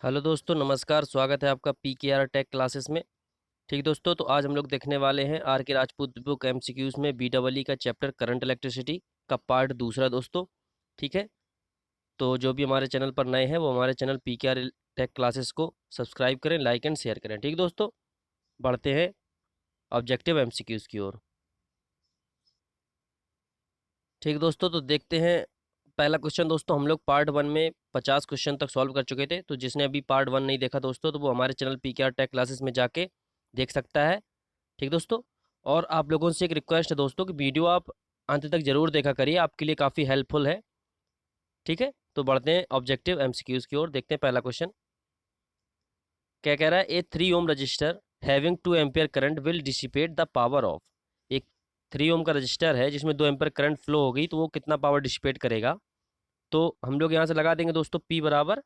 Hello दोस्तों, नमस्कार। स्वागत है आपका पीकेआर टेक क्लासेस में। ठीक दोस्तों, तो आज हम लोग देखने वाले हैं आर के राजपूत बुक एमसीक्यूज में बीडब्ल्यू का चैप्टर करंट इलेक्ट्रिसिटी का पार्ट दूसरा दोस्तों। ठीक है, तो जो भी हमारे चैनल पर नए हैं वो हमारे चैनल पीकेआर टेक क्लासेस को सब्सक्राइब करें, लाइक एंड शेयर करें। ठीक दोस्तों, बढ़ते हैं ऑब्जेक्टिव एमसीक्यूज की ओर। ठीक दोस्तों, तो देखते हैं पहला क्वेश्चन। दोस्तों, हम लोग पार्ट वन में 50 क्वेश्चन तक सॉल्व कर चुके थे, तो जिसने अभी पार्ट वन नहीं देखा दोस्तों, तो वो हमारे चैनल पीकेआर टेक क्लासेस में जाके देख सकता है। ठीक दोस्तों, और आप लोगों से एक रिक्वेस्ट है दोस्तों कि वीडियो आप अंत तक जरूर देखा करिए, आपके लिए काफ़ी हेल्पफुल है। ठीक है, तो बढ़ते हैं ऑब्जेक्टिव एमसीक्यूज की ओर। देखते हैं पहला क्वेश्चन क्या कह रहा है। A 3 ohm resistor having 2 ampere current will dissipate the power of. एक 3 ओम का रजिस्टर है जिसमें 2 एम्पियर करंट फ्लो होगी, तो वो कितना पावर डिसिपेट करेगा। तो हम लोग यहाँ से लगा देंगे दोस्तों P बराबर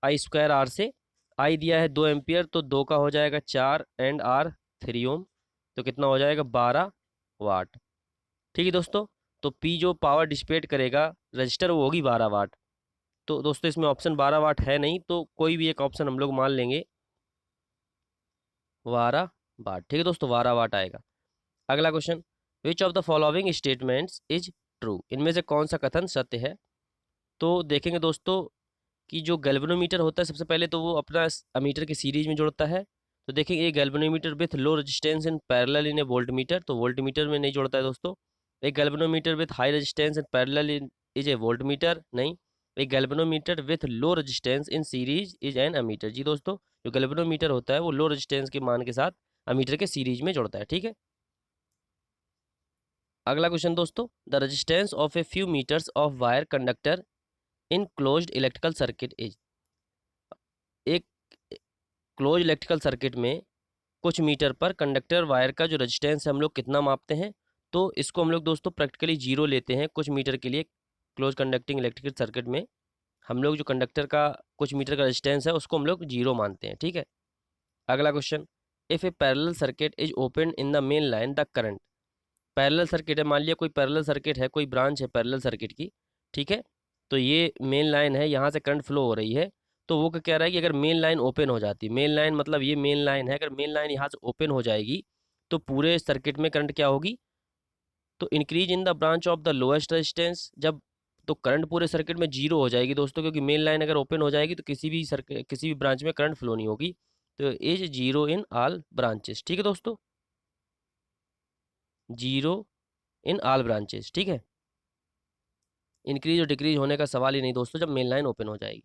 आई स्क्वायर आर से। आई दिया है 2 एम्पियर, तो 2 का हो जाएगा 4 एंड आर 3 ओम, तो कितना हो जाएगा 12 वाट। ठीक है दोस्तों, तो P जो पावर डिसिपेट करेगा रजिस्टर वो होगी 12 वाट। तो दोस्तों इसमें ऑप्शन 12 वाट है नहीं, तो कोई भी एक ऑप्शन हम लोग मान लेंगे 12 वाट। ठीक है दोस्तों, 12 वाट आएगा। अगला question, which of the following statements is true. इनमें से कौन सा कथन सत्य है। तो देखेंगे दोस्तों कि जो गैल्वेनोमीटर होता है, सबसे पहले तो वो अपना अमीटर की सीरीज में जोड़ता है। तो देखेंगे ये galvanometer with low resistance in parallel in a voltmeter, तो वोल्टमीटर में नहीं जोड़ता है दोस्तों। एक galvanometer with high resistance in parallel in is a voltmeter, नहीं। एक galvanometer with low resistance in series is an ammeter. जी दोस्तों, जो गैल्वेनोमीटर होता है वो लो रेजिस्टेंस के मान के साथ अमीटर के सीरीज में जोड़ता है। ठीक है, अगला क्वेश्चन दोस्तों, the resistance of a few meters of wire conductor in closed electrical circuit is. एक क्लोज इलेक्ट्रिकल सर्किट में कुछ मीटर पर कंडक्टर वायर का जो रेजिस्टेंस है हम लोग कितना मापते हैं। तो इसको हम लोग दोस्तों प्रैक्टिकली जीरो लेते हैं कुछ मीटर के लिए। क्लोज कंडक्टिंग इलेक्ट्रिकल सर्किट में हम लोग जो कंडक्टर का कुछ मीटर का रेजिस्टेंस है उसको हम लोग जीरो मानते हैं। ठीक है, अगला question, if A parallel circuit is open in the main line the current. Parallel circuit है, मान लिया कोई पैरेलल सर्किट है, कोई ब्रांच है पैरेलल सर्किट की। ठीक है, तो ये मेन लाइन है, यहाँ से करंट फ्लो हो रही है। तो वो क्या कह रहा है कि अगर मेन लाइन ओपन हो जाती है, मेन लाइन मतलब ये मेन लाइन है, अगर मेन लाइन यहाँ से ओपन हो जाएगी तो पूरे सर्किट में करंट क्या होगी। तो increase in the branch of the lowest resistance, जब तो करंट पूरे सर्किट में जीरो हो जाएगी दोस्तों, क्योंकि मेन लाइन अगर ओपन हो जाएगी तो किसी भी सर्किट किसी भी ब्रांच में करंट फ्लो नहीं होगी। तो is zero in all branches. ठीक है दोस्तों, जीरो इन ऑल ब्रांचेस। ठीक है, इंक्रीज और डिक्रीज होने का सवाल ही नहीं दोस्तों जब मेन लाइन ओपन हो जाएगी।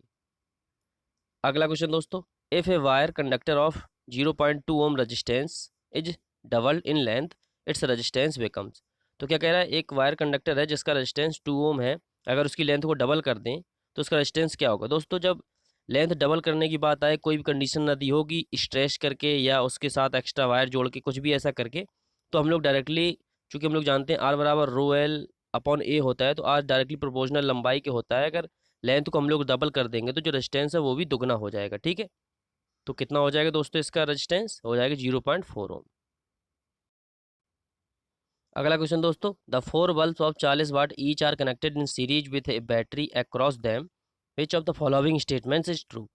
अगला क्वेश्चन दोस्तों, if a wire conductor of 0.2 ohm resistance is doubled in length its resistance becomes. तो क्या कह रहा है, एक वायर कंडक्टर है जिसका रेजिस्टेंस 2 ओम है, अगर उसकी लेंथ को डबल कर दें तो उसका रेजिस्टेंस क्या होगा। दोस्तों जब लेंथ डबल करने की बात आए, कोई भी कंडीशन ना दी होगी, स्ट्रेच करके या उसके साथ एक्स्ट्रा वायर जोड़ के कुछ भी ऐसा करके, तो हम लोग डायरेक्टली, चूंकि हम लोग जानते हैं आर बराबर रो एल अपॉन ए होता है, तो आर डायरेक्टली प्रोपोर्शनल लंबाई के होता है। अगर लेंथ को हम लोग डबल कर देंगे तो जो रेजिस्टेंस है वो भी दुगना हो जाएगा। ठीक है, तो कितना हो जाएगा दोस्तों, इसका रेजिस्टेंस हो जाएगा 0.4 ओम। अगला क्वेश्चन दोस्तों, the 4 bulbs of 40 watt each are connected in series with a battery across them, which of the following statements is true.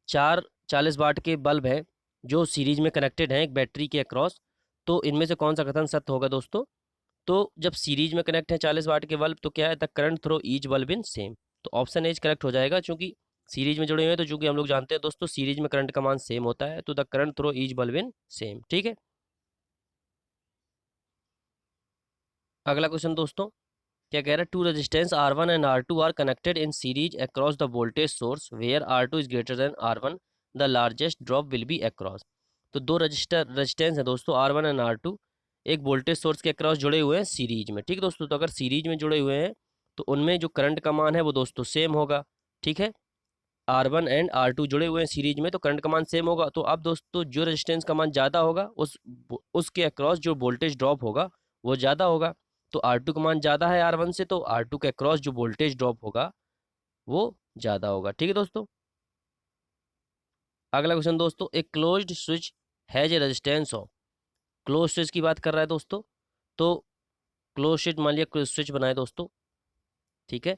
चार 40 वाट के बल्ब हैं जो सीरीज में कनेक्टेड हैं एक बैटरी के अक्रॉस, तो इनमें से कौन सा कथन सत्य होगा दोस्तों। तो जब सीरीज में कनेक्ट है 40 वाट के बल्ब, तो क्या है, the current through each bulb in same. तो ऑप्शन एज करेक्ट हो जाएगा, चूंकि सीरीज में जुड़े हुए हैं, तो चूंकि हम लोग जानते हैं दोस्तों सीरीज में करंट का मान सेम होता है, तो the current through each bulb in same. ठीक है, अगला क्वेश्चन दोस्तों, क्या कह रहा है, two resistance R1 and R2 are connected in series across the voltage source where R2 is greater than R1, the largest drop will be across. तो दो रेजिस्टेंस है दोस्तों R1 एंड R2, एक वोल्टेज सोर्स के across जुड़े हुए हैं series में। ठीक है दोस्तों, तो अगर सीरीज में जुड़े हुए हैं तो उनमें जो करंट का मान है वो दोस्तों सेम होगा। ठीक है, R1 एंड R2 जुड़े हुए हैं सीरीज में, तो करंट का मान सेम होगा। तो अब दोस्तों जो रेजिस्टेंस का मान ज़्यादा होगा उसके अक्रॉस जो वोल्टेज ड्रॉप होगा वो ज़्यादा होगा। तो R2 का मान ज़्यादा है R1 से, तो R2 के अक्रॉस जो वोल्टेज ड्रॉप होगा वो ज़्यादा होगा। ठीक है दोस्तों, अगला क्वेश्चन दोस्तों, एक closed switch has a resistance of. Close switch की बात कर रहा है दोस्तों, तो क्लोज स्विच मान लिया स्विच बनाए दोस्तों। ठीक है,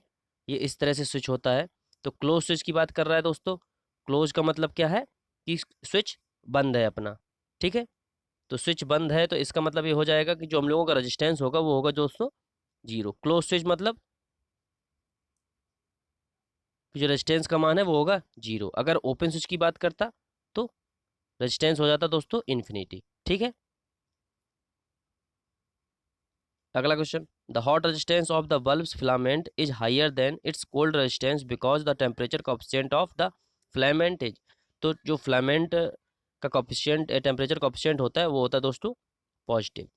ये इस तरह से स्विच होता है, तो क्लोज स्विच की बात कर रहा है दोस्तों। क्लोज का मतलब क्या है कि स्विच बंद है अपना, ठीक है। तो स्विच बंद है तो इसका मतलब ये हो जाएगा कि जो हम लोगों का रेजिस्टेंस होगा वो होगा दोस्तों जीरो। क्लोज स्विच मतलब जो रेजिस्टेंस का मान है वो होगा जीरो। अगर ओपन स्विच की बात करता तो रेजिस्टेंस हो जाता दोस्तों इन्फिनिटी, ठीक है। अगला question, the hot resistance of the bulbs filament is higher than its cold resistance because the temperature coefficient of the filament is. तो जो फिलामेंट का कोएफिशिएंट टेम्परेचर कोएफिशिएंट होता है वो होता है दोस्तों पॉजिटिव।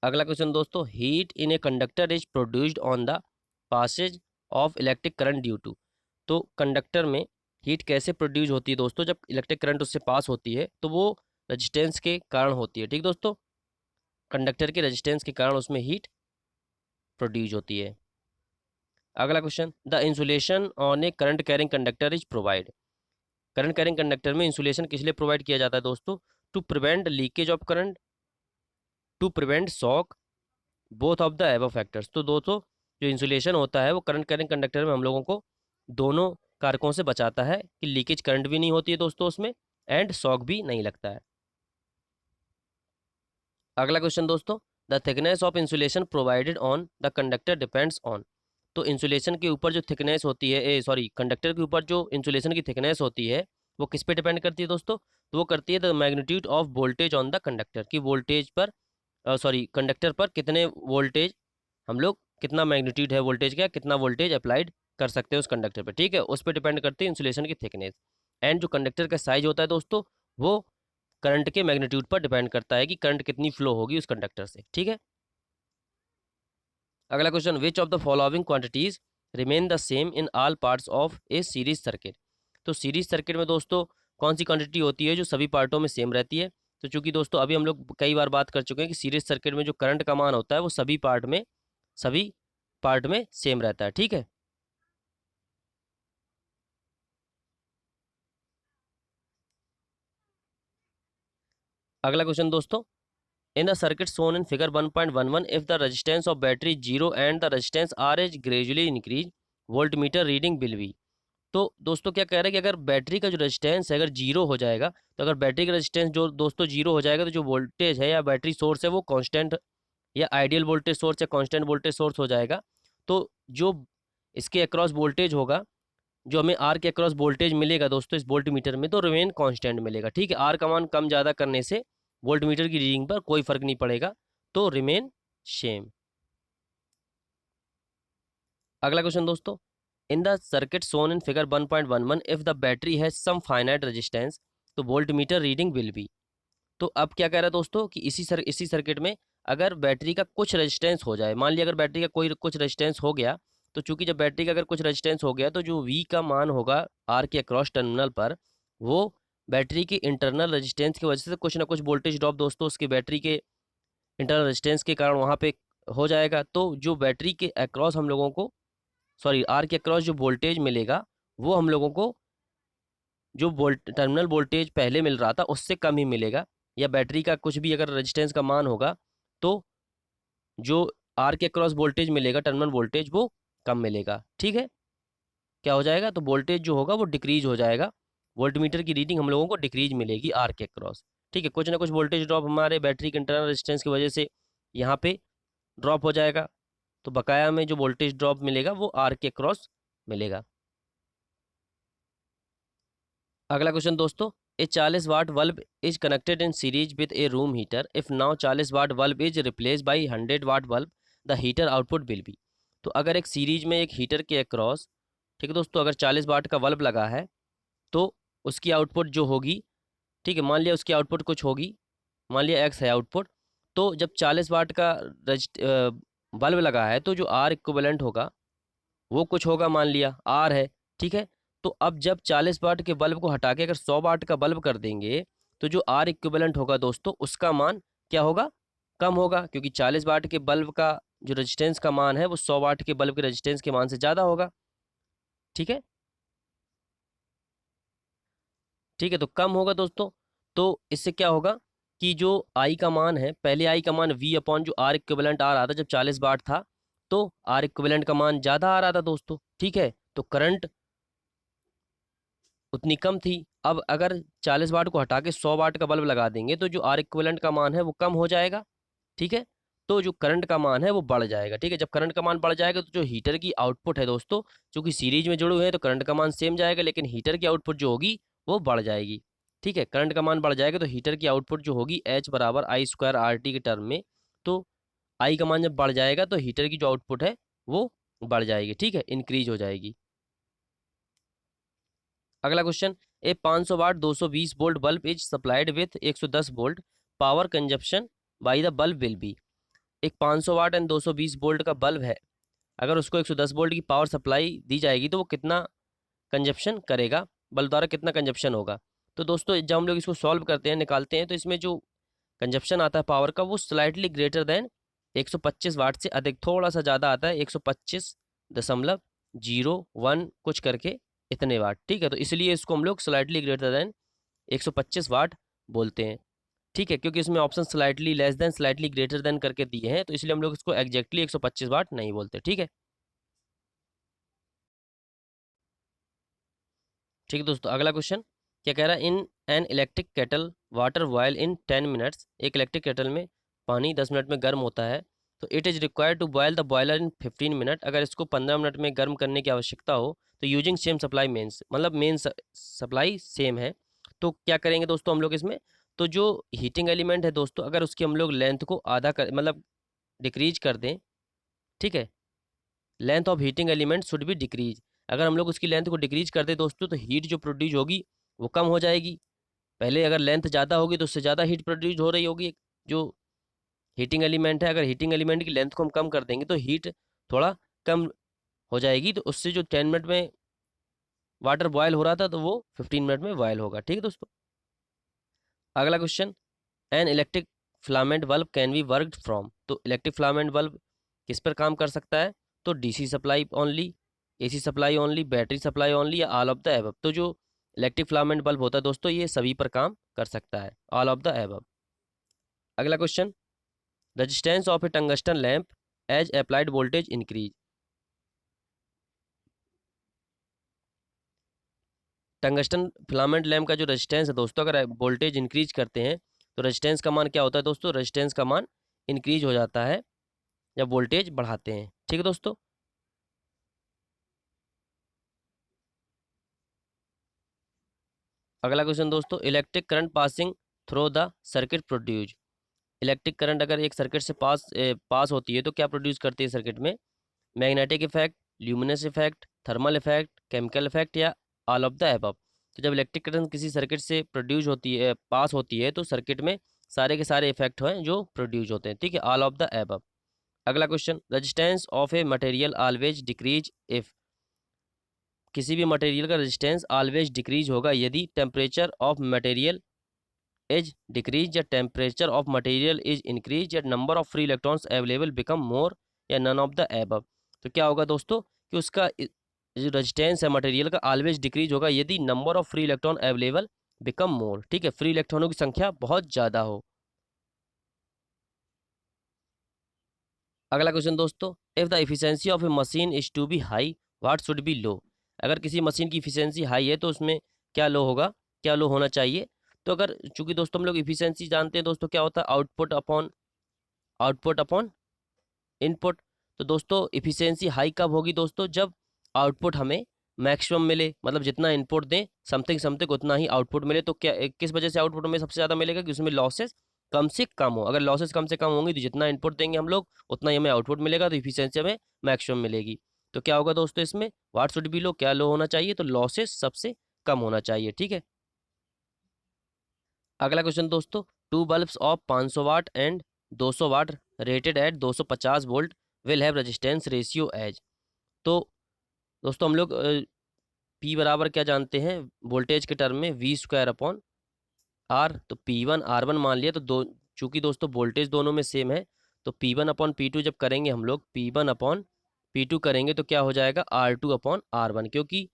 अगला क्वेश्चन दोस्तों, heat in a conductor is produced on the passage of electric current due to. तो कंडक्टर में हीट कैसे प्रोड्यूस होती है दोस्तों, जब इलेक्ट्रिक करंट उससे पास होती है तो वो रेजिस्टेंस के कारण होती है, ठीक दोस्तों। कंडक्टर के रेजिस्टेंस के कारण उसमें हीट प्रोड्यूस होती है। अगला question, the insulation on a current carrying conductor is provide. Current carrying conductor में इंसुलेशन किस लिए प्रोवाइड किया जाता है दोस्तों? To prevent leakage of current, to prevent shock, both of the above factors. तो दोस्तों जो इंसुलेशन होता है वो करंट कैरिंग कंडक्टर में हम लोगों को दोनों कारकों से बचाता है कि लीकेज करंट भी नहीं होती है दोस्तों उसमें, एंड शॉक भी नहीं लगता है। अगला क्वेश्चन दोस्तों, the thickness of insulation provided on the conductor depends on. तो इंसुलेशन के ऊपर जो थिकनेस होती है, सॉरी कंडक्टर के ऊपर जो इंसुलेशन की थिकनेस होती है वो किस पे डिपेंड करती है दोस्तों? तो वो करती है the magnitude of voltage on the conductor, की वोल्टेज पर सॉरी कंडक्टर पर कितने वोल्टेज हम लोग, कितना मैग्नीट्यूड है वोल्टेज का, कितना वोल्टेज अप्लाइड कर सकते हैं उस कंडक्टर पर, ठीक है। उस पर डिपेंड करती है इंसुलेशन की थिकनेस। एंड जो कंडक्टर का साइज होता है दोस्तों वो करंट के मैग्नीट्यूड पर डिपेंड करता है कि करंट कितनी फ्लो होगी उस कंडक्टर से, ठीक है। अगला question, which of the following quantities remain the same in all parts of A series circuit. तो सीरीज सर्किट में दोस्तों कौन सी क्वांटिटी होती है जो सभी पार्टों में सेम रहती है? तो चूंकि दोस्तों अभी हम लोग कई बार बात कर चुके हैं कि सीरीज सर्किट में जो करंट का मान होता है वो सभी पार्ट में सेम रहता है, ठीक है। अगला क्वेश्चन दोस्तों, in the circuit shown in figure 1.11 if the resistance of battery is 0 and the resistance R is gradually increase, voltmeter reading will be। तो दोस्तों क्या कह रहे हैं कि अगर बैटरी का जो रेजिस्टेंस है अगर जीरो हो जाएगा, तो अगर बैटरी का रेजिस्टेंस जो दोस्तों जीरो हो जाएगा तो जो वोल्टेज है या बैटरी सोर्स है वो कांस्टेंट या आइडियल वोल्टेज सोर्स या कांस्टेंट वोल्टेज सोर्स हो जाएगा। तो जो इसके अक्रॉस वोल्टेज होगा, जो हमें आर के अक्रॉस वोल्टेज मिलेगा दोस्तों इस वोल्ट मीटर में, तो रिमेन कांस्टेंट मिलेगा, ठीक है। आर का मान कम ज़्यादा करने से वोल्ट मीटर की रीडिंग पर कोई फर्क नहीं पड़ेगा, तो रिमेन सेम। अगला क्वेश्चन दोस्तों, in the circuit shown in figure 1.11 if the battery has some finite resistance तो voltmeter reading will be. तो अब क्या कह रहा है दोस्तों कि इसी सर्किट में अगर बैटरी का कुछ रेजिस्टेंस हो जाए, मान लिया अगर बैटरी का कोई कुछ रेजिस्टेंस हो गया, तो चूंकि जब बैटरी का अगर कुछ रेजिस्टेंस हो गया तो जो वी का मान होगा आर के अक्रॉस टर्मिनल पर, वो बैटरी की इंटरनल रेजिस्टेंस की वजह से कुछ ना कुछ वोल्टेज ड्रॉप दोस्तों उसकी बैटरी के इंटरनल रेजिस्टेंस के कारण वहाँ पे हो जाएगा। तो जो बैटरी के अक्रॉस हम लोगों को, सॉरी आर के अक्रॉस जो वोल्टेज मिलेगा वो हम लोगों को जो टर्मिनल वोल्टेज पहले मिल रहा था उससे कम ही मिलेगा, या बैटरी का कुछ भी अगर रेजिस्टेंस का मान होगा तो जो आर के क्रॉस वोल्टेज मिलेगा टर्मिनल वोल्टेज वो कम मिलेगा, ठीक है। क्या हो जाएगा, तो वोल्टेज जो होगा वो डिक्रीज हो जाएगा, वोल्टमीटर की रीडिंग हम लोगों को डिक्रीज मिलेगी आर के क्रॉस, ठीक है। कुछ ना कुछ वोल्टेज ड्रॉप हमारे बैटरी के इंटरनल रेजिस्टेंस की वजह से यहाँ पे ड्रॉप हो जाएगा, तो बकाया में जो वोल्टेज ड्रॉप मिलेगा वो आर के क्रॉस मिलेगा। अगला क्वेश्चन दोस्तों, a 40 watt bulb is connected in series with a room heater if now 40 watt bulb is replace by 100 watt bulb the heater output will be. तो अगर एक सीरीज में एक हीटर के अक्रॉस, ठीक है दोस्तों, अगर 40 वाट का बल्ब लगा है तो उसकी आउटपुट जो होगी, ठीक है, मान लिया उसकी आउटपुट कुछ होगी, मान लिया एक्स है आउटपुट। तो जब 40 वाट का बल्ब लगा है तो जो आर इक्विवेलेंट होगा वो कुछ होगा, मान लिया आर है, ठीक है। तो अब जब 40 वाट के बल्ब को हटा के अगर 100 वाट का बल्ब कर देंगे तो जो आर इक्विवेलेंट होगा दोस्तों उसका मान क्या होगा, कम होगा, क्योंकि 40 वाट के बल्ब का जो रेजिस्टेंस का मान है वो 100 वाट के बल्ब के रेजिस्टेंस के मान से ज़्यादा होगा, ठीक है। ठीक है, तो कम होगा दोस्तों। तो इससे क्या होगा कि जो आई का मान है, पहले आई का मान वी अपॉन जो आर इक्विवेलेंट आ रहा था जब 40 वाट था, तो आर इक्विवेलेंट का मान ज़्यादा आ रहा था दोस्तों, ठीक है। तो करंट उतनी कम थी। अब अगर 40 वाट को हटा के 100 वाट का बल्ब लगा देंगे तो जो आर इक्विवेलेंट का मान है वो कम हो जाएगा, ठीक है। तो जो करंट का मान है वो बढ़ जाएगा, ठीक है। जब करंट का मान बढ़ जाएगा तो जो हीटर की आउटपुट है दोस्तों, चूंकि सीरीज में जुड़े हुए हैं तो करंट का मान सेम जाएगा, लेकिन हीटर की आउटपुट जो होगी वो बढ़ जाएगी, ठीक है। करंट का मान बढ़ जाएगा तो हीटर की आउटपुट जो होगी H बराबर आई स्क्वायर आर टी के टर्म में, तो आई का मान जब बढ़ जाएगा तो हीटर की जो आउटपुट है वो बढ़ जाएगी, ठीक है, इंक्रीज हो जाएगी। अगला question, a 500 watt 220 volt bulb is supplied with 110 volt power consumption by the bulb will be. एक 500 वाट एंड 220 वोल्ट का बल्ब है, अगर उसको 110 वोल्ट की पावर सप्लाई दी जाएगी तो वो कितना कंजप्शन करेगा, बल्ब द्वारा कितना कंजप्शन होगा। तो दोस्तों जब हम लोग इसको सॉल्व करते हैं, निकालते हैं, तो इसमें जो कंजप्शन आता है पावर का वो स्लाइटली ग्रेटर देन 125 वाट से अधिक, थोड़ा सा ज़्यादा आता है, 125.01 कुछ करके इतने वाट, ठीक है। तो इसलिए इसको हम लोग स्लाइटली ग्रेटर देन 125 वाट बोलते हैं, ठीक है, क्योंकि इसमें option slightly less than slightly greater than करके दिए हैं, तो इसलिए हम लोग इसको एग्जैक्टली 125 वाट नहीं बोलते, ठीक है। ठीक है दोस्तों, अगला क्वेश्चन क्या कह रहा है, in an electric kettle water boil in 10 minutes. एक इलेक्ट्रिक केटल में पानी 10 मिनट में गर्म होता है, तो it is required to boil the boiler in 15 minute. अगर इसको 15 मिनट में गर्म करने की आवश्यकता हो तो यूजिंग सेम सप्लाई मेन्स, मतलब मेन सप्लाई सेम है, तो क्या करेंगे दोस्तों हम लोग इसमें, तो जो हीटिंग एलिमेंट है दोस्तों, अगर उसकी हम लोग लेंथ को आधा कर मतलब डिक्रीज कर दें, ठीक है, length of heating element should be decrease. अगर हम लोग उसकी लेंथ को डिक्रीज कर दे दोस्तों तो हीट जो प्रोड्यूस होगी वो कम हो जाएगी। पहले अगर लेंथ ज़्यादा होगी तो उससे ज़्यादा हीट प्रोड्यूस हो रही होगी, जो हीटिंग एलिमेंट है, अगर हीटिंग एलिमेंट की लेंथ को हम कम कर देंगे तो हीट थोड़ा कम हो जाएगी, तो उससे जो 10 मिनट में वाटर बॉयल हो रहा था तो वो 15 मिनट में बॉयल होगा, ठीक है दोस्तों। अगला question, an electric filament bulb can be worked from. तो इलेक्ट्रिक फिलामेंट बल्ब किस पर काम कर सकता है, तो DC supply only, AC supply only, battery supply only, या ऑल ऑफ द एबव। तो जो इलेक्ट्रिक फिलामेंट बल्ब होता है दोस्तों ये सभी पर काम कर सकता है, ऑल ऑफ द एबव। अगला question, resistance of a tungsten lamp as applied voltage increase. Tungsten filament lamp का जो रेजिस्टेंस है दोस्तों, अगर वोल्टेज इंक्रीज करते हैं तो रेजिस्टेंस का मान क्या होता है दोस्तों, रेजिस्टेंस का मान इंक्रीज हो जाता है जब वोल्टेज बढ़ाते हैं, ठीक है दोस्तों। अगला क्वेश्चन दोस्तों, electric current passing through the circuit produce. Electric current अगर एक सर्किट से पास होती है तो क्या प्रोड्यूस करती है सर्किट में, magnetic effect, luminous effect, thermal effect, chemical effect, या ऑल ऑफ द एबव। तो जब इलेक्ट्रिक करंट किसी सर्किट से प्रोड्यूस होती है, पास होती है, तो सर्किट में सारे के सारे इफेक्ट हैं जो प्रोड्यूस होते हैं, ठीक है, ऑल ऑफ द एबव। अगला question, resistance of a material always decrease if. किसी भी मटेरियल का रेजिस्टेंस ऑलवेज डिक्रीज होगा यदि temperature of material is decrease, या temperature of material is increase, या number of free electrons available become more, या none of the above. तो क्या होगा दोस्तों कि उसका जो रेजिस्टेंस है मटेरियल का ऑलवेज डिक्रीज होगा यदि number of free electron available become मोर, ठीक है, फ्री इलेक्ट्रॉनों की संख्या बहुत ज़्यादा हो। अगला क्वेश्चन दोस्तों, if the efficiency of a machine is to be high what should be low. अगर किसी मशीन की इफिशियंसी हाई है तो उसमें क्या लो होगा, क्या लो होना चाहिए। तो अगर चूंकि दोस्तों हम लोग इफिशियंसी जानते हैं दोस्तों क्या होता है, आउटपुट अपॉन इनपुट। तो दोस्तों इफिशियंसी हाई कब होगी दोस्तों, जब आउटपुट हमें मैक्सिमम मिले, मतलब जितना इनपुट दें समथिंग समथिंग उतना ही आउटपुट मिले। तो क्या किस वजह से आउटपुट हमें सबसे ज़्यादा मिलेगा, कि उसमें लॉसेस कम से कम हो। अगर लॉसेस कम से कम होंगी तो जितना इनपुट देंगे हम लोग उतना ही हमें आउटपुट मिलेगा, तो इफिशियंसी हमें मैक्सिमम मिलेगी। तो क्या होगा दोस्तों इसमें, व्हाट शुड बी लो, क्या लो होना चाहिए, तो लॉसेस सबसे कम होना चाहिए, ठीक है। अगला क्वेश्चन दोस्तों, two bulbs of 500 watt and 200 watt rated at 250 volt will have resistance ratio as. तो दोस्तों हम लोग पी बराबर क्या जानते हैं वोल्टेज के टर्म में, वी स्क्वायर अपॉन आर। तो पी वन आर वन मान लिया, तो दो चूंकि दोस्तों वोल्टेज दोनों में सेम है, तो P one upon P two जब करेंगे हम लोग, P one upon P two करेंगे तो क्या हो जाएगा, R two upon R one, क्योंकि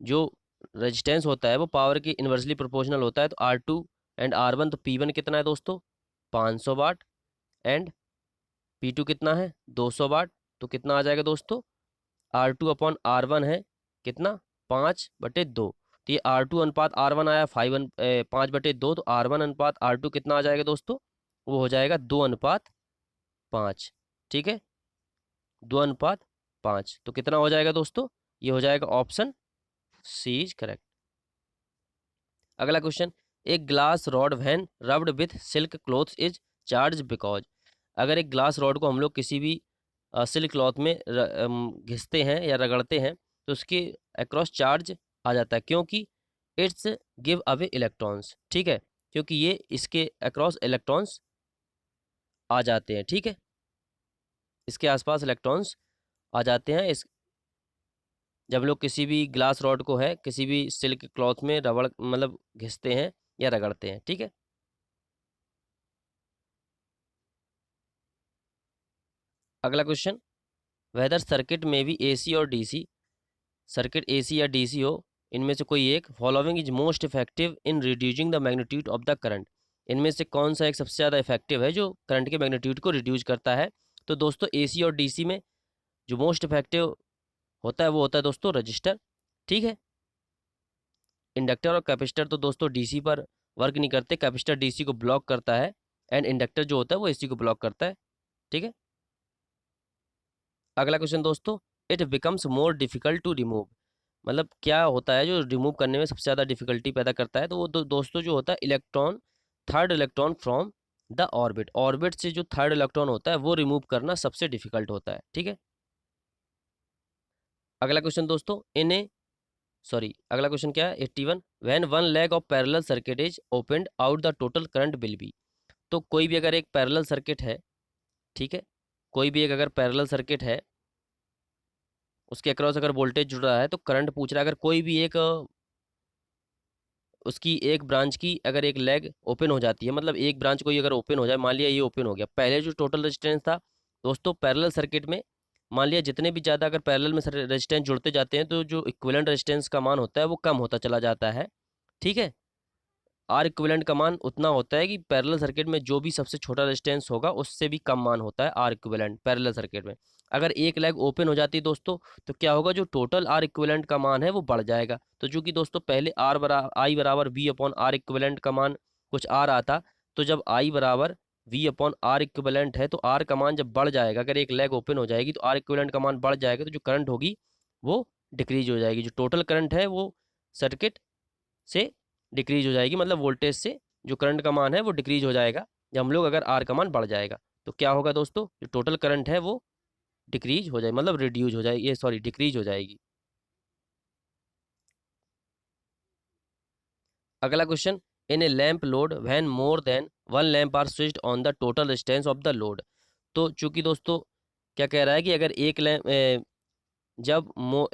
जो रेजिस्टेंस होता है वो पावर के इन्वर्सली प्रोपोर्शनल होता है। तो R two and R one, तो पी वन कितना है दोस्तों 500 वाट एंड पी टू कितना है 200 वाट, तो कितना आ जाएगा दोस्तों, R two upon R one है कितना 5/2। तो ये R2 अनुपात R1 आया 5/2, तो R1 अनुपात R2 कितना आ जाएगा दोस्तों, वो हो जाएगा 2:5। ठीक है, 2:5। तो कितना हो जाएगा दोस्तों, ये हो जाएगा ऑप्शन सी इज करेक्ट। अगला क्वेश्चन, एक glass rod when rubbed with silk cloth is charge because. अगर एक ग्लास रॉड को हम लोग किसी भी सिल्क क्लॉथ में घिसते हैं या रगड़ते हैं तो उसके अक्रॉस चार्ज आ जाता है, क्योंकि इट्स गिव अवे इलेक्ट्रॉन्स। ठीक है, क्योंकि ये इसके अक्रॉस इलेक्ट्रॉन्स आ जाते हैं। ठीक है, इसके आसपास इलेक्ट्रॉन्स आ जाते हैं जब लोग किसी भी ग्लास रॉड को है किसी भी सिल्क क्लॉथ में रबड़ मतलब घिसते हैं या रगड़ते हैं। ठीक है, अगला क्वेश्चन, वेदर सर्किट में भी एसी और डीसी, सर्किट एसी या डीसी हो, इनमें से कोई एक following is most effective in reducing the magnitude of the current. इनमें से कौन सा एक सबसे ज़्यादा इफेक्टिव है जो करंट के मैग्नीट्यूड को रिड्यूस करता है। तो दोस्तों एसी और डीसी में जो मोस्ट इफेक्टिव होता है वो होता है दोस्तों रजिस्टर। ठीक है, इंडक्टर और कैपेसिटर तो दोस्तों डीसी पर वर्क नहीं करते, कैपेसिटर डीसी को ब्लॉक करता है एंड इंडक्टर जो होता है वो एसी को ब्लॉक करता है। ठीक है, अगला क्वेश्चन दोस्तों, it becomes more difficult to remove, मतलब क्या होता है जो रिमूव करने में सबसे ज़्यादा डिफिकल्टी पैदा करता है। तो वो दोस्तों जो होता है electron, third electron from the orbit, orbit से जो थर्ड इलेक्ट्रॉन होता है वो रिमूव करना सबसे डिफिकल्ट होता है। ठीक है, अगला क्वेश्चन दोस्तों, अगला क्वेश्चन क्या है 81, when one leg of parallel circuit is opened out the total current will be. तो कोई भी अगर एक पैरेलल सर्किट है, ठीक है, कोई भी एक अगर पैरेलल सर्किट है उसके अक्रॉस अगर वोल्टेज जुड़ रहा है तो करंट पूछ रहा है। अगर कोई भी एक उसकी एक ब्रांच की अगर एक लेग ओपन हो जाती है, मतलब एक ब्रांच कोई अगर ओपन हो जाए, मान लिया ये ओपन हो गया, पहले जो टोटल रेजिस्टेंस था दोस्तों पैरेलल सर्किट में, मान लिया जितने भी ज़्यादा अगर पैरेलल में रेजिस्टेंस जुड़ते जाते हैं तो जो इक्विवेलेंट रेजिस्टेंस का मान होता है वो कम होता चला जाता है। ठीक है, आर इक्विवेलेंट का मान उतना होता है कि पैरेलल सर्किट में जो भी सबसे छोटा रेजिस्टेंस होगा उससे भी कम मान होता है आर इक्विवेलेंट पैरेलल सर्किट में। अगर एक लेग ओपन हो जाती है दोस्तों तो क्या होगा, जो टोटल आर इक्विवेलेंट का मान है वो बढ़ जाएगा। तो चूंकि दोस्तों पहले आई बराबर वी अपॉन आर इक्विवेलेंट का मान कुछ आर आता, तो जब आई बराबर वी अपॉन आर इक्विवेलेंट है तो आर का मान जब बढ़ जाएगा, अगर एक लेग ओपन हो जाएगी तो आर इक्विवेलेंट का मान बढ़ जाएगा, तो जो करंट होगी वो डिक्रीज हो जाएगी, जो टोटल करंट है वो सर्किट से डिक्रीज हो जाएगी, मतलब वोल्टेज से जो करंट का मान है वो डिक्रीज हो जाएगा जब हम लोग अगर आर का मान बढ़ जाएगा। तो क्या होगा दोस्तों, जो टोटल करंट है वो डिक्रीज हो जाए मतलब रिड्यूज हो जाएगी, ये सॉरी डिक्रीज हो जाएगी। अगला question, in a lamp load when more than one lamp are switched on the total resistance of the load. तो चूंकि दोस्तों क्या कह रहा है कि अगर एक लैंप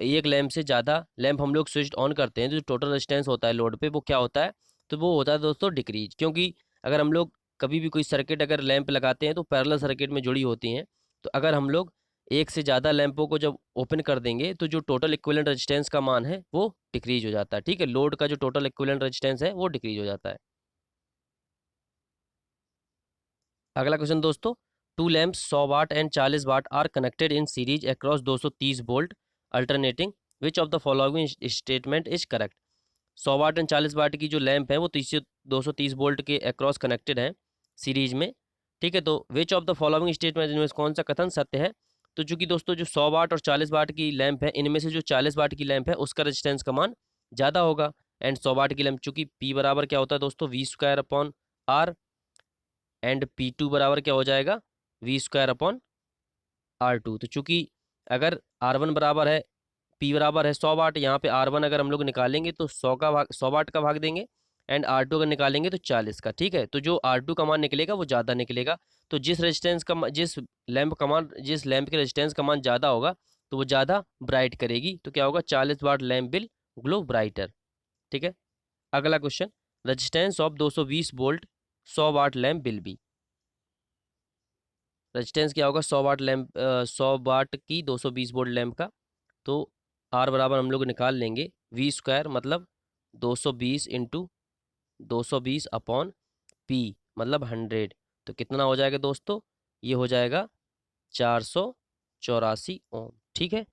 एक लैंप से ज़्यादा लैंप हम लोग स्विच ऑन करते हैं तो जो टोटल रेजिस्टेंस होता है लोड पे वो क्या होता है, तो वो होता है दोस्तों डिक्रीज। क्योंकि अगर हम लोग कभी भी कोई सर्किट अगर लैंप लगाते हैं तो पैरेलल सर्किट में जुड़ी होती हैं, तो अगर हम लोग एक से ज़्यादा लैंपों को जब ओपन कर देंगे तो जो टोटल इक्विवेलेंट रेजिस्टेंस का मान है वो डिक्रीज हो जाता है। ठीक है, लोड का जो टोटल इक्विवेलेंट रेजिस्टेंस है वो डिक्रीज हो जाता है। अगला क्वेश्चन दोस्तों, two lamps 100 watt and 40 watt are connected in series across 230 volt alternating, which of the following statement is correct. 100 watt and 40 watt की जो लैंप है वो 230 वोल्ट के अक्रॉस कनेक्टेड है सीरीज में। ठीक है, तो विच ऑफ द फॉलोइंग स्टेटमेंट, इनमें से कौन सा कथन सत्य है। तो चूंकि दोस्तों जो 100 वाट और 40 वाट की लैंप है, इनमें से जो 40 वाट की लैंप है उसका रेजिस्टेंस का मान ज़्यादा होगा, एंड 100 वाट की लैंप चूंकि पी बराबर क्या होता है दोस्तों V² upon are, and P2 बराबर क्या हो जाएगा V² अपॉन R2। तो चूंकि अगर R1 बराबर है P बराबर है 100 वाट, यहाँ पे R1 अगर हम लोग निकालेंगे तो 100 वाट का भाग देंगे, एंड R2 अगर निकालेंगे तो 40 का। ठीक है, तो जो R2 का मान निकलेगा वो ज़्यादा निकलेगा। तो जिस लैंप के रेजिस्टेंस का मान ज़्यादा होगा तो वो ज़्यादा ब्राइट करेगी, तो क्या होगा 40 watt lamp will glow brighter. ठीक है, अगला question, resistance of 220 volt 100 watt lamp will be. Resistance क्या होगा 100 वाट लैंप 100 वाट की 220 वोल्ट लैंप का, तो आर बराबर हम लोग निकाल लेंगे V² मतलब 220 इंटू 220 अपॉन पी मतलब 100। तो कितना हो जाएगा दोस्तों, ये हो जाएगा 484 ओम। ठीक है,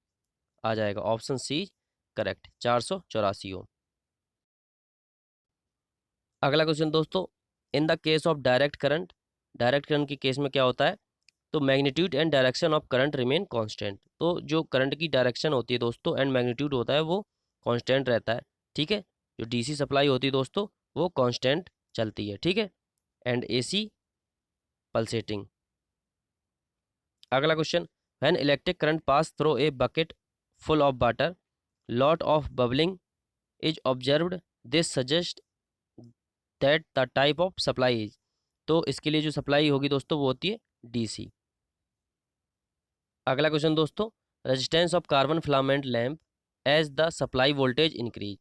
आ जाएगा ऑप्शन सी करेक्ट 484 ओम। अगला क्वेश्चन दोस्तों, in the case of direct current के केस में क्या होता है, तो magnitude and direction of current remain constant. तो जो करंट की डायरेक्शन होती है दोस्तों एंड मैग्नीट्यूड होता है वो कांस्टेंट रहता है, ठीक है। जो डीसी सप्लाई होती है दोस्तों वो कांस्टेंट चलती है, ठीक है। And AC pulsating. अगला question, when electric current pass through a bucket full of water, lot of bubbling is observed, this suggest that the type of supply is. तो इसके लिए जो सप्लाई होगी दोस्तों वो होती है डीसी। अगला क्वेश्चन दोस्तों, resistance of carbon filament lamp as the supply voltage increase.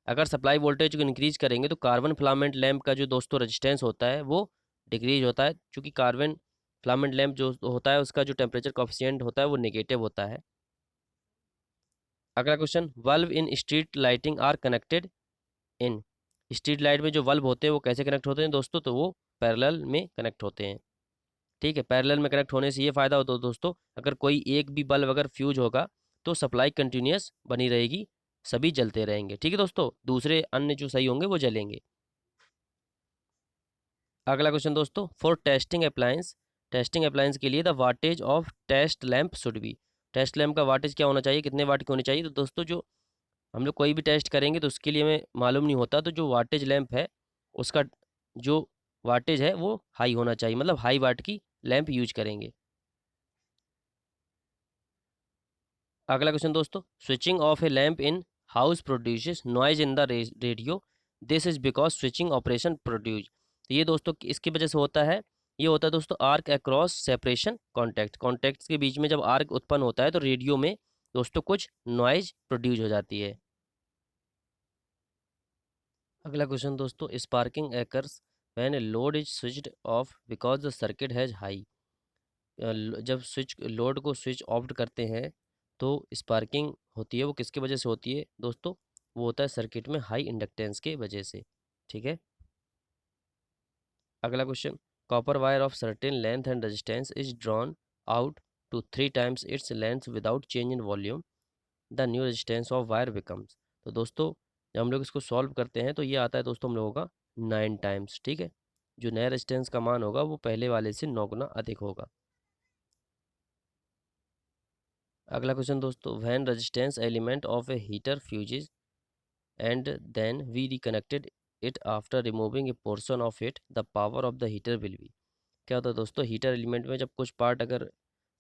अगर सप्लाई वोल्टेज को इंक्रीज करेंगे तो कार्बन फिलामेंट लैंप का जो दोस्तों रेजिस्टेंस होता है वो डिक्रीज होता है, क्योंकि कार्बन फिलामेंट लैंप जो होता है उसका जो टेम्परेचर कोफिशिएंट होता है वो नेगेटिव होता है। अगला question, bulb in street lighting are connected in. Street light में जो बल्ब होते हैं वो कैसे कनेक्ट होते हैं दोस्तों, तो वो पैरेलल में कनेक्ट होते हैं, ठीक है। पैरेलल में कनेक्ट होने से ये फायदा होता है दोस्तों, अगर कोई एक भी बल्ब अगर फ्यूज होगा तो सप्लाई कंटिन्यूस बनी रहेगी, सभी जलते रहेंगे, ठीक है दोस्तों, दूसरे अन्य जो सही होंगे वो जलेंगे। अगला क्वेश्चन दोस्तों, फॉर टेस्टिंग अप्लायंस के लिए the wattage of test lamp should be. Test lamp का वाटेज क्या होना चाहिए, कितने वाट की होनी चाहिए, तो दोस्तों जो हम लोग कोई भी टेस्ट करेंगे तो उसके लिए हमें मालूम नहीं होता, तो जो वाटेज लैंप है उसका जो वाटेज है वो हाई होना चाहिए, मतलब हाई वाट की लैंप यूज करेंगे। अगला क्वेश्चन दोस्तों, switching off A lamp in house produces noise in the radio, this is because switching operation produce. तो ये दोस्तों इसकी वजह से होता है, ये होता है दोस्तों आर्क अक्रॉस सेपरेशन कॉन्टैक्ट्स के बीच में जब आर्क उत्पन्न होता है तो रेडियो में दोस्तों कुछ नॉइज प्रोड्यूस हो जाती है। अगला क्वेश्चन दोस्तों, sparking acres when a load is switched off because the circuit has high. जब स्विच लोड को स्विच ऑफ करते हैं तो स्पार्किंग होती है, वो किसकी वजह से होती है दोस्तों, वो होता है सर्किट में हाई इंडक्टेंस के वजह से, ठीक है। अगला question, copper wire of certain length and resistance is drawn out to 3 times its length without change in volume, the new resistance of wire becomes. तो दोस्तों जब हम लोग इसको सॉल्व करते हैं तो ये आता है दोस्तों हम लोगों का 9 times, ठीक है। जो नया रेजिस्टेंस का मान होगा वो पहले वाले से 9 गुना अधिक होगा। अगला क्वेश्चन दोस्तों, when resistance element of a heater fuses and then we reconnected it after removing a portion of it, the power of the heater will be. क्या होता है दोस्तों, हीटर एलिमेंट में जब कुछ पार्ट अगर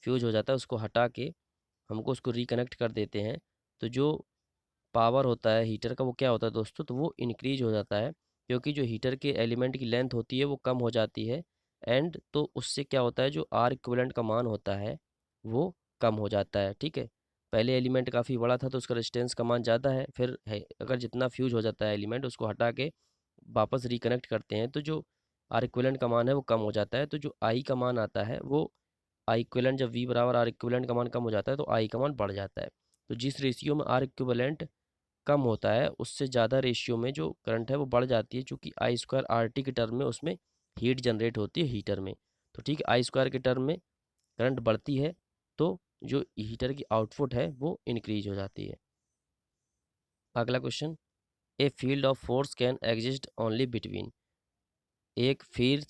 फ्यूज हो जाता है उसको हटा के हमको उसको रिकनेक्ट कर देते हैं तो जो पावर होता है हीटर का वो क्या होता है दोस्तों, तो वो इंक्रीज हो जाता है, क्योंकि जो हीटर के एलिमेंट की लेंथ होती है वो कम हो जाती है, एंड तो उससे क्या होता है जो आर इक्विवेलेंट का मान होता है वो कम हो जाता है, ठीक है। पहले एलिमेंट काफ़ी बड़ा था तो उसका रेजिस्टेंस का मान ज़्यादा है, फिर है अगर जितना फ्यूज हो जाता है एलिमेंट उसको हटा के वापस रिकनेक्ट करते हैं तो जो आर इक्विवेलेंट का मान है वो कम हो जाता है, तो जो आई का मान आता है वो आई इक्विवेलेंट, जब वी बराबर आर इक्विवेलेंट का मान कम हो जाता है तो आई का मान बढ़ जाता है। तो जिस रेशियो में आर इक्विवेलेंट कम होता है उससे ज़्यादा रेशियो में जो करंट है वो बढ़ जाती है, चूँकि आई स्क्वायर आर टी के टर्म में उसमें हीट जनरेट होती है हीटर में, तो ठीक है आई स्क्वायर के टर्म में करंट बढ़ती है तो जो हीटर की आउटपुट है वो इंक्रीज हो जाती है। अगला question, a field of force can exist only between. एक फील्ड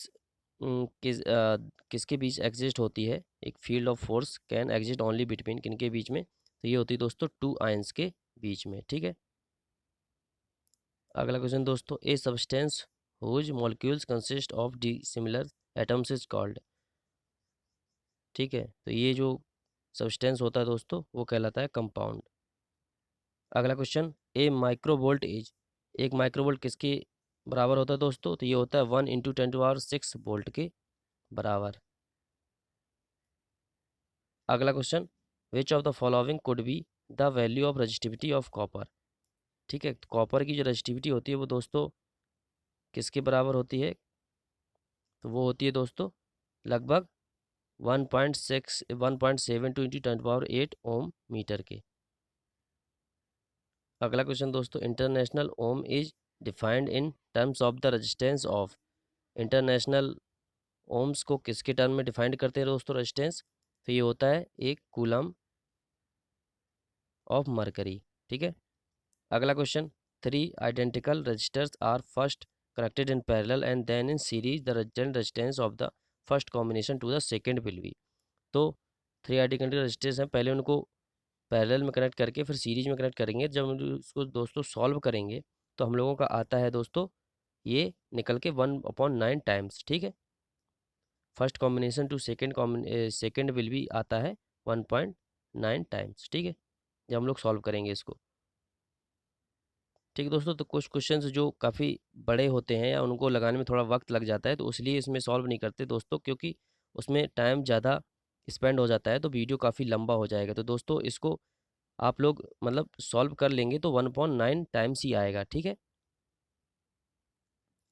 किसके बीच एग्जिस्ट होती है, एक field of force can exist only between किनके बीच में, तो ये होती है दोस्तों टू आयंस के बीच में, ठीक है। अगला क्वेश्चन दोस्तों, a substance whose molecules consist of the similar atoms is called. ठीक है, तो ये जो सब्सटेंस होता है दोस्तों वो कहलाता है कंपाउंड। अगला क्वेश्चन, ए माइक्रोवोल्ट इज। एक माइक्रोवोल्ट किसके बराबर होता है दोस्तों, तो ये होता है 1 × 10⁻⁶ वोल्ट के बराबर। अगला question, which of the following could be the value of resistivity of copper. ठीक है, कॉपर की जो रजिस्टिविटी होती है वो दोस्तों किसके बराबर होती है, तो वो होती है दोस्तों लगभग 1.72 इंटू 10⁸ ओम मीटर के। अगला क्वेश्चन दोस्तों, international ohm is defined in terms of the resistance of. International ohms को किसके टर्म में डिफाइंड करते हैं दोस्तों रेजिस्टेंस, तो ये होता है एक कूलम ऑफ मरकरी। ठीक है, अगला question, 3 identical resistors are first connected in parallel and then in series the resultant resistance of the first combination to the second will be। तो 3 आईडी कनेक्टेड रेजिस्टेंस हैं, पहले उनको पैरेलल में connect करके फिर सीरीज में कनेक्ट करेंगे। जब हम उसको दोस्तों सॉल्व करेंगे तो हम लोगों का आता है दोस्तों ये निकल के 1/9 टाइम्स। ठीक है, first combination to second will भी आता है 1.9 टाइम्स। ठीक है, जब हम लोग सॉल्व करेंगे इसको। ठीक है दोस्तों, तो कुछ क्वेश्चंस जो काफ़ी बड़े होते हैं या उनको लगाने में थोड़ा वक्त लग जाता है तो इसलिए इसमें सॉल्व नहीं करते दोस्तों, क्योंकि उसमें टाइम ज़्यादा स्पेंड हो जाता है तो वीडियो काफ़ी लंबा हो जाएगा। तो दोस्तों इसको आप लोग मतलब सॉल्व कर लेंगे तो 1/9 टाइम्स ही आएगा। ठीक है,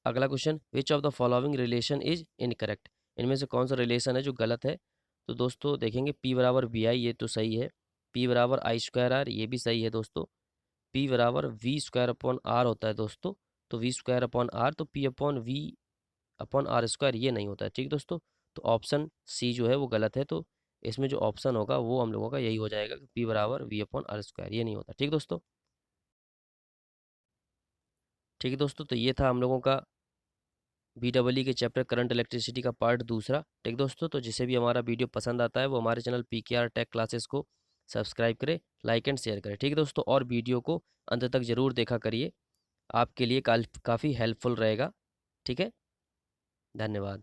अगला question, which of the following relation is incorrect, इनमें से कौन सा रिलेशन है जो गलत है। तो दोस्तों देखेंगे P बराबर वी आई, ये तो सही है। P बराबर आई स्क्वायर आर, ये भी सही है दोस्तों। P बराबर वी स्क्वायर अपॉन आर होता है दोस्तों, तो वी स्क्वायर अपॉन आर, तो P upon V upon R square ये नहीं होता है। ठीक दोस्तों, तो ऑप्शन सी जो है वो गलत है, तो इसमें जो ऑप्शन होगा वो हम लोगों का यही हो जाएगा कि P बराबर वी अपॉन आर स्क्वायर ये नहीं होता। ठीक दोस्तों, ठीक है दोस्तों, तो ये था हम लोगों का BEE के चैप्टर करंट इलेक्ट्रिसिटी का पार्ट दूसरा। ठीक दोस्तों, तो जिसे भी हमारा वीडियो पसंद आता है वो हमारे चैनल PKR टेक क्लासेस को सब्सक्राइब करें, लाइक एंड शेयर करें। ठीक है दोस्तों, और वीडियो को अंत तक ज़रूर देखा करिए, आपके लिए काफ़ी हेल्पफुल रहेगा। ठीक है, धन्यवाद।